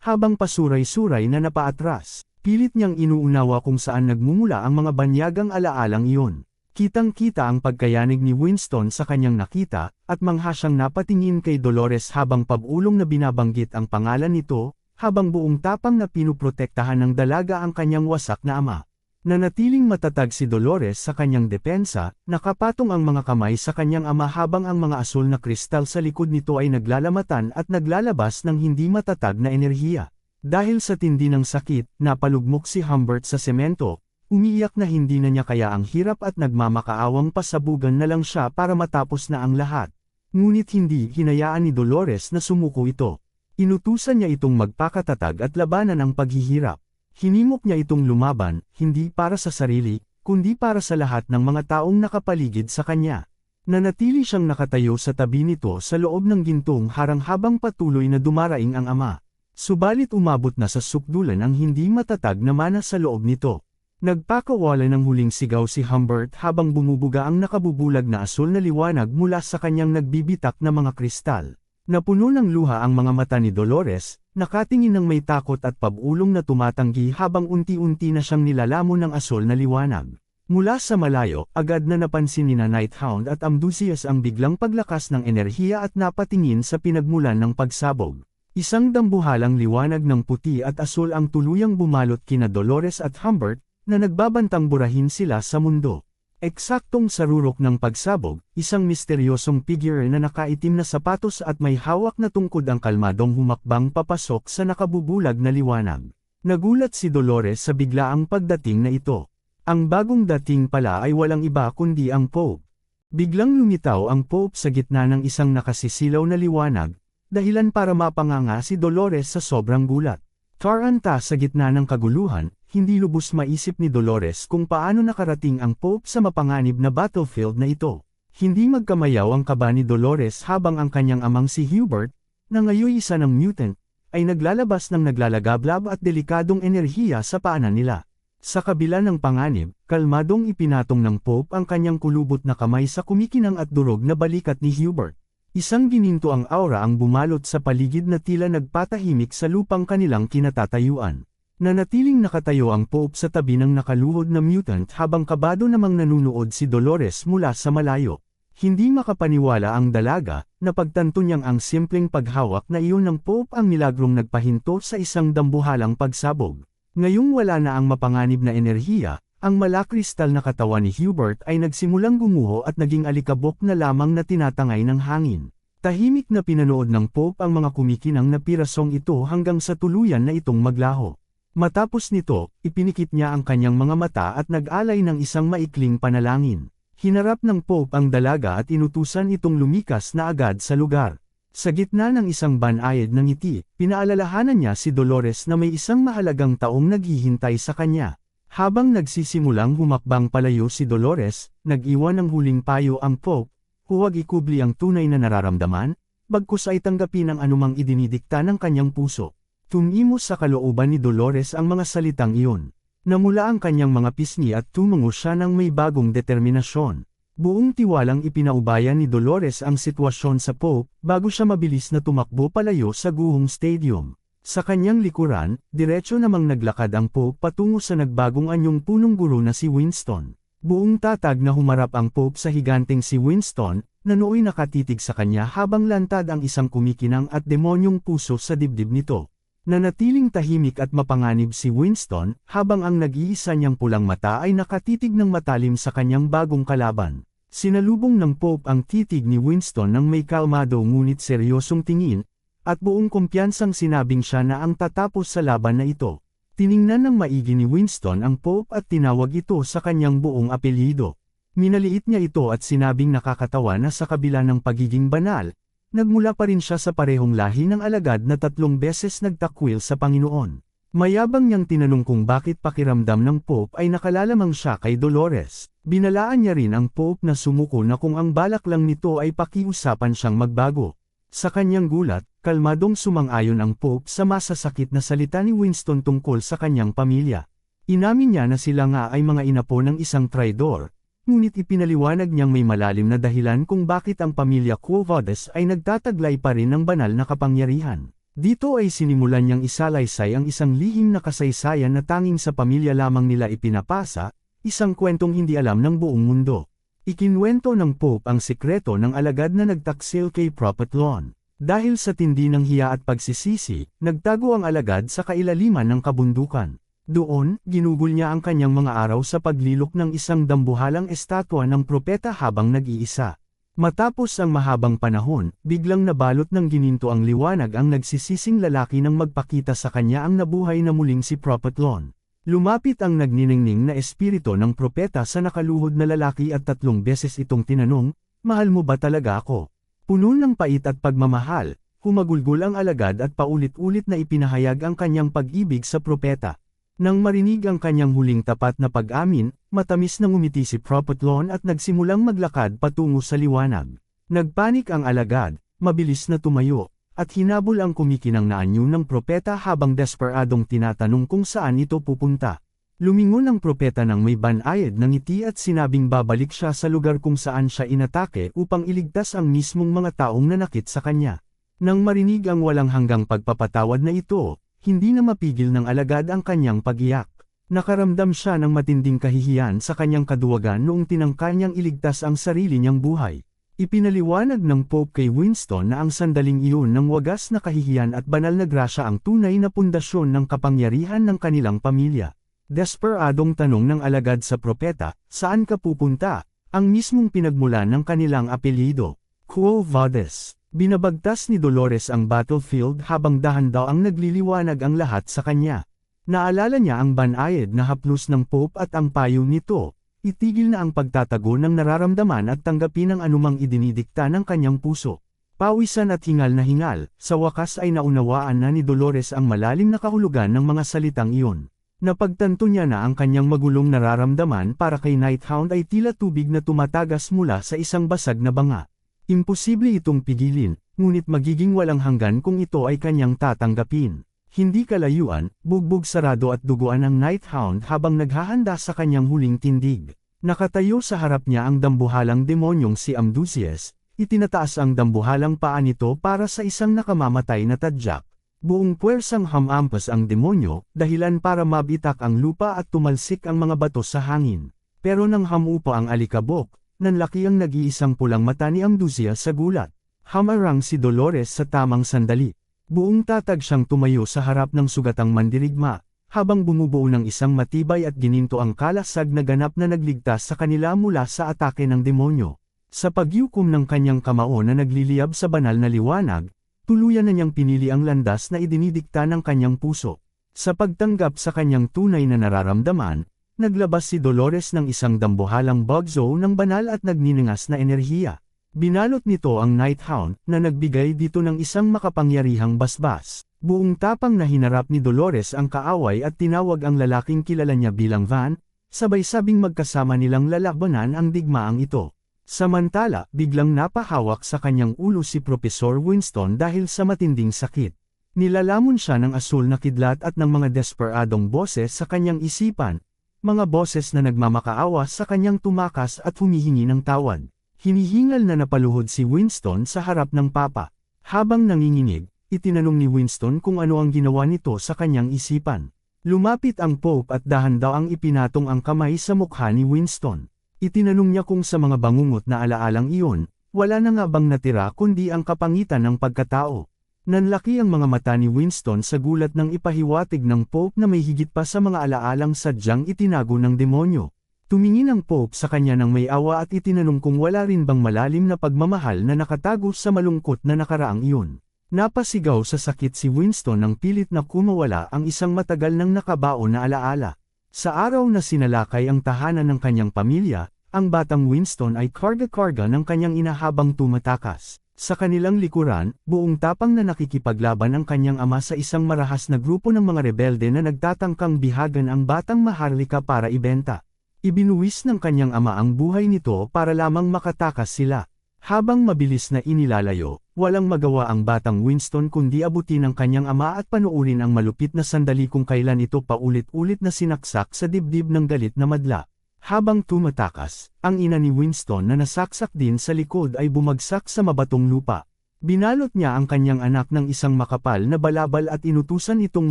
habang pasuray-suray na napaatras. Pilit niyang inuunawa kung saan nagmumula ang mga banyagang alaalang iyon. Kitang-kita ang pagkayanig ni Winston sa kanyang nakita, at mangha siyang napatingin kay Dolores habang pabulong na binabanggit ang pangalan nito, habang buong tapang na pinuprotektahan ng dalaga ang kanyang wasak na ama. Nanatiling matatag si Dolores sa kanyang depensa, nakapatong ang mga kamay sa kanyang ama habang ang mga asul na kristal sa likod nito ay naglalamatan at naglalabas ng hindi matatag na enerhiya. Dahil sa tindi ng sakit, napalugmok si Humbert sa semento, umiiyak na hindi na niya kaya ang hirap at nagmamakaawang pasabugan na lang siya para matapos na ang lahat. Ngunit hindi hinayaan ni Dolores na sumuko ito. Inutusan niya itong magpakatatag at labanan ang paghihirap. Hinimok niya itong lumaban, hindi para sa sarili, kundi para sa lahat ng mga taong nakapaligid sa kanya. Nanatili siyang nakatayo sa tabi nito sa loob ng gintong harang habang patuloy na dumaraing ang ama. Subalit umabot na sa sukdulan ang hindi matatag na mana sa loob nito. Nagpakawala ng huling sigaw si Humbert habang bumubuga ang nakabubulag na asul na liwanag mula sa kanyang nagbibitak na mga kristal. Napuno ng luha ang mga mata ni Dolores, nakatingin ng may takot at pag-ulong na tumatanggi habang unti-unti na siyang nilalamon ng asul na liwanag. Mula sa malayo, agad na napansin ni Nighthound at Amdusias ang biglang paglakas ng enerhiya at napatingin sa pinagmulan ng pagsabog. Isang dambuhalang liwanag ng puti at asul ang tuluyang bumalot kina Dolores at Humbert, na nagbabantang burahin sila sa mundo. Eksaktong sarurok ng pagsabog, isang misteryosong figure na nakaitim na sapatos at may hawak na tungkod ang kalmadong humakbang papasok sa nakabubulag na liwanag. Nagulat si Dolores sa biglaang pagdating na ito. Ang bagong dating pala ay walang iba kundi ang Pope. Biglang lumitaw ang Pope sa gitna ng isang nakasisilaw na liwanag, dahilan para mapanganga si Dolores sa sobrang gulat. Taranta sa gitna ng kaguluhan, hindi lubos maisip ni Dolores kung paano nakarating ang Pope sa mapanganib na battlefield na ito. Hindi magkamayaw ang kaba ni Dolores habang ang kanyang amang si Hubert, na ngayon isa ng mutant, ay naglalabas ng naglalagablab at delikadong enerhiya sa paanan nila. Sa kabila ng panganib, kalmadong ipinatong ng Pope ang kanyang kulubot na kamay sa kumikinang at durog na balikat ni Hubert. Isang gininto ang aura ang bumalot sa paligid na tila nagpatahimik sa lupang kanilang kinatatayuan. Nanatiling nakatayo ang Pope sa tabi ng nakaluhod na mutant habang kabado namang nanunood si Dolores mula sa malayo. Hindi makapaniwala ang dalaga, na pagtanto niyang ang simpleng paghawak na iyon ng Pope ang milagrong nagpahinto sa isang dambuhalang pagsabog. Ngayong wala na ang mapanganib na enerhiya, ang malakristal na katawan ni Hubert ay nagsimulang gumuho at naging alikabok na lamang na tinatangay ng hangin. Tahimik na pinanood ng Pope ang mga kumikinang na pirasong ito hanggang sa tuluyan na itong maglaho. Matapos nito, ipinikit niya ang kanyang mga mata at nag-alay ng isang maikling panalangin. Hinarap ng Pope ang dalaga at inutusan itong lumikas na agad sa lugar. Sa gitna ng isang banayad ng ngiti, pinaalalahanan niya si Dolores na may isang mahalagang taong naghihintay sa kanya. Habang nagsisimulang humakbang palayo si Dolores, nag-iwan ng huling payo ang Pope, huwag ikubli ang tunay na nararamdaman, bagkus ay tanggapin ang anumang idinidikta ng kanyang puso. Tumimos sa kalooban ni Dolores ang mga salitang iyon. Namula ang kanyang mga pisngi at tumungo siya ng may bagong determinasyon. Buong tiwalang ipinaubayan ni Dolores ang sitwasyon sa Pope, bago siya mabilis na tumakbo palayo sa guhong stadium. Sa kanyang likuran, diretso namang naglakad ang Pope patungo sa nagbagong anyong punong guro na si Winston. Buong tatag na humarap ang Pope sa higanteng si Winston, na nooy nakatitig sa kanya habang lantad ang isang kumikinang at demonyong puso sa dibdib nito. Nanatiling tahimik at mapanganib si Winston, habang ang nag-iisa niyang pulang mata ay nakatitig ng matalim sa kanyang bagong kalaban. Sinalubong ng Pope ang titig ni Winston ng may kalmado ngunit seryosong tingin, at buong kumpiyansang sinabing siya na ang tatapos sa laban na ito. Tiningnan ng maigi ni Winston ang Pope at tinawag ito sa kanyang buong apelyido. Minaliit niya ito at sinabing nakakatawa na sa kabila ng pagiging banal, nagmula pa rin siya sa parehong lahi ng alagad na 3 beses nagtakwil sa Panginoon. Mayabang niyang tinanong kung bakit pakiramdam ng Pope ay nakalalamang siya kay Dolores. Binalaan niya rin ang Pope na sumuko na kung ang balak lang nito ay pakiusapan siyang magbago. Sa kanyang gulat, kalmadong sumang-ayon ang Pope sa masasakit na salita ni Winston tungkol sa kanyang pamilya. Inamin niya na sila nga ay mga inapo ng isang traidor. Ngunit ipinaliwanag niyang may malalim na dahilan kung bakit ang pamilya Quo Vadis ay nagtataglay pa rin ng banal na kapangyarihan. Dito ay sinimulan niyang isalaysay ang isang lihim na kasaysayan na tanging sa pamilya lamang nila ipinapasa, isang kwentong hindi alam ng buong mundo. Ikinwento ng Pope ang sikreto ng alagad na nagtaksil kay Prophet Lon. Dahil sa tindi ng hiya at pagsisisi, nagtago ang alagad sa kailaliman ng kabundukan. Doon, ginugol niya ang kanyang mga araw sa paglilok ng isang dambuhalang estatwa ng propeta habang nag-iisa. Matapos ang mahabang panahon, biglang nabalot ng gininto ang liwanag ang nagsisising lalaki nang magpakita sa kanya ang nabuhay na muling si Prophet Lon. Lumapit ang nagniningning na espiritu ng propeta sa nakaluhod na lalaki at 3 beses itong tinanong, "Mahal mo ba talaga ako?" Puno ng pait at pagmamahal, humagulgol ang alagad at paulit-ulit na ipinahayag ang kanyang pag-ibig sa propeta. Nang marinig ang kanyang huling tapat na pag-amin, matamis na ngumiti si Prophet Lon at nagsimulang maglakad patungo sa liwanag. Nagpanik ang alagad, mabilis na tumayo, at hinabol ang kumikinang na anyo ng propeta habang desperadong tinatanong kung saan ito pupunta. Lumingon ang propeta ng may banayad ng ngiti at sinabing babalik siya sa lugar kung saan siya inatake upang iligtas ang mismong mga taong nanakit sa kanya. Nang marinig ang walang hanggang pagpapatawad na ito, hindi na mapigil ng alagad ang kanyang pag-iyak. Nakaramdam siya ng matinding kahihiyan sa kanyang kaduwagan noong tinangka niyang iligtas ang sarili niyang buhay. Ipinaliwanag ng Pope kay Winston na ang sandaling iyon ng wagas na kahihiyan at banal na grasya ang tunay na pundasyon ng kapangyarihan ng kanilang pamilya. Desperadong tanong ng alagad sa propeta, "Saan ka pupunta?" Ang mismong pinagmulan ng kanilang apelyido, Quo Vadis. Binabagtas ni Dolores ang battlefield habang dahan-daw ang nagliliwanag ang lahat sa kanya. Naalala niya ang banayad na haplos ng Pope at ang payo nito, itigil na ang pagtatago ng nararamdaman at tanggapin ang anumang idinidikta ng kanyang puso. Pawisan at hingal na hingal, sa wakas ay naunawaan na ni Dolores ang malalim na kahulugan ng mga salitang iyon. Napagtanto niya na ang kanyang magulong nararamdaman para kay Nighthound ay tila tubig na tumatagas mula sa isang basag na banga. Imposible itong pigilin, ngunit magiging walang hanggan kung ito ay kanyang tatanggapin. Hindi kalayuan, bugbog sarado at duguan ang Nighthound habang naghahanda sa kanyang huling tindig. Nakatayo sa harap niya ang dambuhalang demonyong si Amdusias, itinataas ang dambuhalang paa nito para sa isang nakamamatay na tadyak. Buong puwersang hamampas ang demonyo, dahilan para mabitak ang lupa at tumalsik ang mga bato sa hangin. Pero nang hamupa ang alikabok, nanlaki ang nag-iisang pulang mata ni Amdusias sa gulat. Hamarang si Dolores sa tamang sandali. Buong tatag siyang tumayo sa harap ng sugatang mandirigma, habang bumubuo ng isang matibay at gininto ang kalasag na ganap na nagligtas sa kanila mula sa atake ng demonyo. Sa pagyukom ng kanyang kamao na nagliliyab sa banal na liwanag, tuluyan na niyang pinili ang landas na idinidikta ng kanyang puso. Sa pagtanggap sa kanyang tunay na nararamdaman, naglabas si Dolores ng isang dambuhalang bugzo ng banal at nagniningas na enerhiya. Binalot nito ang Nighthound, na nagbigay dito ng isang makapangyarihang basbas. Buong tapang na hinarap ni Dolores ang kaaway at tinawag ang lalaking kilala niya bilang Van, sabay-sabing magkasama nilang lalabanan ang digmaang ito. Samantala, biglang napahawak sa kanyang ulo si Professor Winston dahil sa matinding sakit. Nilalamon siya ng asul na kidlat at ng mga desperadong boses sa kanyang isipan, mga boses na nagmamakaawa sa kanyang tumakas at humihingi ng tawad. Hinihingal na napaluhod si Winston sa harap ng Papa. Habang nanginginig, itinanong ni Winston kung ano ang ginawa nito sa kanyang isipan. Lumapit ang Pope at dahan-daw ang ipinatong ang kamay sa mukha ni Winston. Itinanong niya kung sa mga bangungot na alaalang iyon, wala na nga bang natira kundi ang kapangitan ng pagkatao. Nanlaki ang mga mata ni Winston sa gulat ng ipahiwatig ng Pope na may higit pa sa mga alaalang sadyang itinago ng demonyo. Tumingin ang Pope sa kanya ng may awa at itinanong kung wala rin bang malalim na pagmamahal na nakatago sa malungkot na nakaraang iyon. Napasigaw sa sakit si Winston nang pilit na kumawala ang isang matagal nang nakabaon na alaala. Sa araw na sinalakay ang tahanan ng kanyang pamilya, ang batang Winston ay karga-karga ng kanyang ina habang tumatakas. Sa kanilang likuran, buong tapang na nakikipaglaban ang kanyang ama sa isang marahas na grupo ng mga rebelde na nagtatangkang bihagan ang batang Maharlika para ibenta. Ibinuwis ng kanyang ama ang buhay nito para lamang makatakas sila. Habang mabilis na inilalayo, walang magawa ang batang Winston kundi abutin ang kanyang ama at panuurin ang malupit na sandali kung kailan ito paulit-ulit na sinaksak sa dibdib ng galit na madla. Habang tumatakas, ang ina ni Winston na nasaksak din sa likod ay bumagsak sa mabatong lupa. Binalot niya ang kanyang anak ng isang makapal na balabal at inutusan itong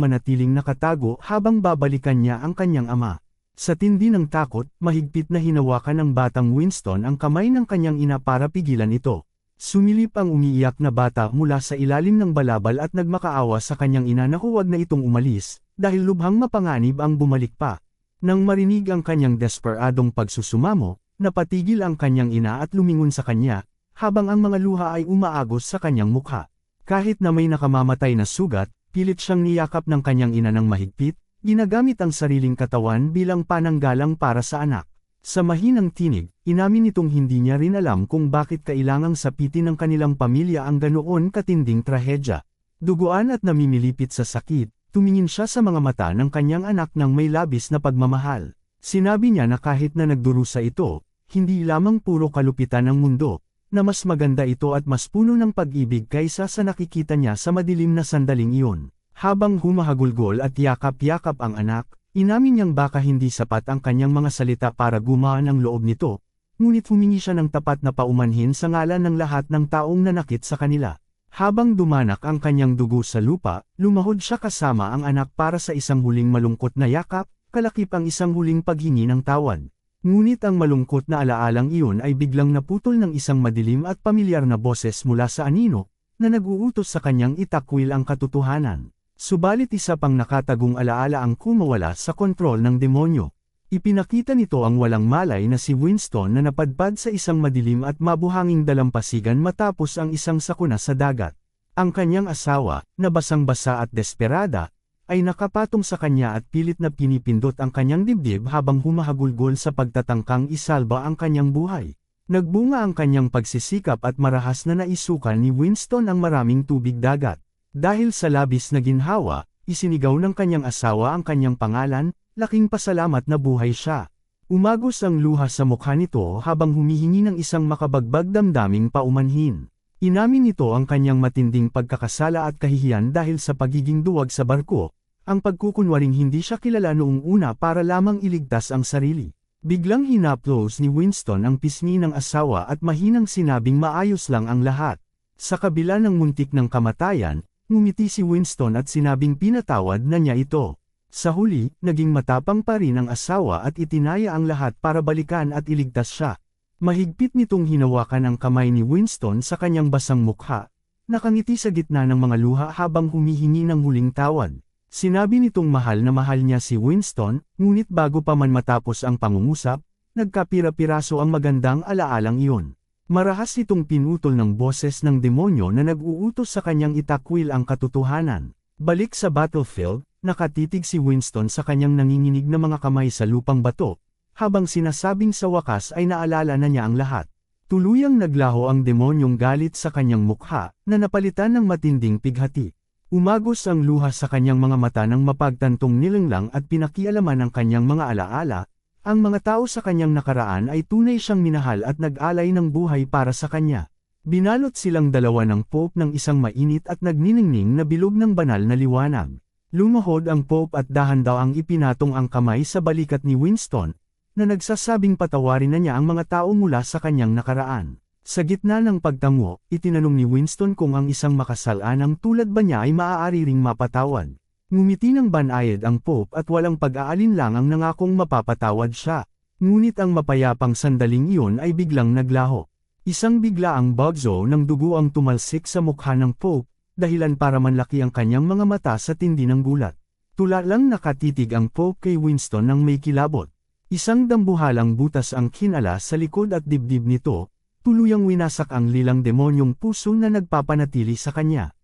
manatiling nakatago habang babalikan niya ang kanyang ama. Sa tindi ng takot, mahigpit na hinawakan ng batang Winston ang kamay ng kanyang ina para pigilan ito. Sumilip ang umiiyak na bata mula sa ilalim ng balabal at nagmakaawa sa kanyang ina na huwag na itong umalis, dahil lubhang mapanganib ang bumalik pa. Nang marinig ang kanyang desperadong pagsusumamo, napatigil ang kanyang ina at lumingon sa kanya, habang ang mga luha ay umaagos sa kanyang mukha. Kahit na may nakamamatay na sugat, pilit siyang niyakap ng kanyang ina ng mahigpit, ginagamit ang sariling katawan bilang pananggalang para sa anak. Sa mahinang tinig, inamin nitong hindi niya rin alam kung bakit kailangang sapitin ng kanilang pamilya ang ganoon katinding trahedya. Duguan at namimilipit sa sakit, tumingin siya sa mga mata ng kanyang anak ng may labis na pagmamahal. Sinabi niya na kahit na nagdurusa ito, hindi lamang puro kalupitan ng mundo, na mas maganda ito at mas puno ng pag-ibig kaysa sa nakikita niya sa madilim na sandaling iyon. Habang humahagulgol at yakap-yakap ang anak, inamin niyang baka hindi sapat ang kanyang mga salita para gumaan ang loob nito, ngunit humingi siya ng tapat na paumanhin sa ngalan ng lahat ng taong nanakit sa kanila. Habang dumanak ang kanyang dugo sa lupa, lumahod siya kasama ang anak para sa isang huling malungkot na yakap, kalakip ang isang huling paghingi ng tawad. Ngunit ang malungkot na alaalang iyon ay biglang naputol ng isang madilim at pamilyar na boses mula sa anino, na nag-uutos sa kanyang itakwil ang katotohanan. Subalit isa pang nakatagong alaala ang kumawala sa kontrol ng demonyo. Ipinakita nito ang walang malay na si Winston na napadpad sa isang madilim at mabuhanging dalampasigan matapos ang isang sakuna sa dagat. Ang kanyang asawa, na basang-basa at desperada, ay nakapatong sa kanya at pilit na pinipindot ang kanyang dibdib habang humahagulgol sa pagtatangkang isalba ang kanyang buhay. Nagbunga ang kanyang pagsisikap at marahas na naisukan ni Winston ang maraming tubig dagat. Dahil sa labis na ginhawa, isinigaw ng kanyang asawa ang kanyang pangalan, laking pasalamat na buhay siya. Umagos ang luha sa mukha nito habang humihingi ng isang makabagbag damdaming paumanhin. Inamin nito ang kanyang matinding pagkakasala at kahihiyan dahil sa pagiging duwag sa barko, ang pagkukunwaring hindi siya kilala noong una para lamang iligtas ang sarili. Biglang hinaplos ni Winston ang pisngi ng asawa at mahinang sinabing maayos lang ang lahat. Sa kabila ng muntik ng kamatayan, ngumiti si Winston at sinabing pinatawad na niya ito. Sa huli, naging matapang pa rin ang asawa at itinaya ang lahat para balikan at iligtas siya. Mahigpit nitong hinawakan ang kamay ni Winston sa kanyang basang mukha, nakangiti sa gitna ng mga luha habang humihingi ng huling tawad. Sinabi nitong mahal na mahal niya si Winston, ngunit bago pa man matapos ang pangungusap, nagkapira-piraso ang magandang alaalang iyon. Marahas itong pinutol ng boses ng demonyo na nag-uutos sa kanyang itakwil ang katotohanan. Balik sa battlefield, nakatitig si Winston sa kanyang nanginginig na mga kamay sa lupang bato, habang sinasabing sa wakas ay naalala na niya ang lahat. Tuluyang naglaho ang demonyong galit sa kanyang mukha, na napalitan ng matinding pighati. Umagos ang luha sa kanyang mga mata ng mapagtantong nilanglang at pinakialaman ang kanyang mga alaala. Ang mga tao sa kanyang nakaraan ay tunay siyang minahal at nag-alay ng buhay para sa kanya. Binalot silang dalawa ng Pope ng isang mainit at nagniningning na bilog ng banal na liwanag. Lumahod ang Pope at dahan-daw ang ipinatong ang kamay sa balikat ni Winston, na nagsasabing patawarin na niya ang mga tao mula sa kanyang nakaraan. Sa gitna ng pagtango, itinanong ni Winston kung ang isang makasalanang tulad ba niya ay maaari ring mapatawad. Ngumiti ng banayad ang Pope at walang pag-aalinlang ang nangakong mapapatawad siya. Ngunit ang mapayapang sandaling iyon ay biglang naglaho. Isang bigla ang bugzo ng dugo ang tumalsik sa mukha ng Pope, dahilan para manlaki ang kanyang mga mata sa tindi ng gulat. Tula lang nakatitig ang Pope kay Winston nang may kilabot. Isang dambuhalang butas ang kinala sa likod at dibdib nito, tuluyang winasak ang lilang demonyong puso na nagpapanatili sa kanya.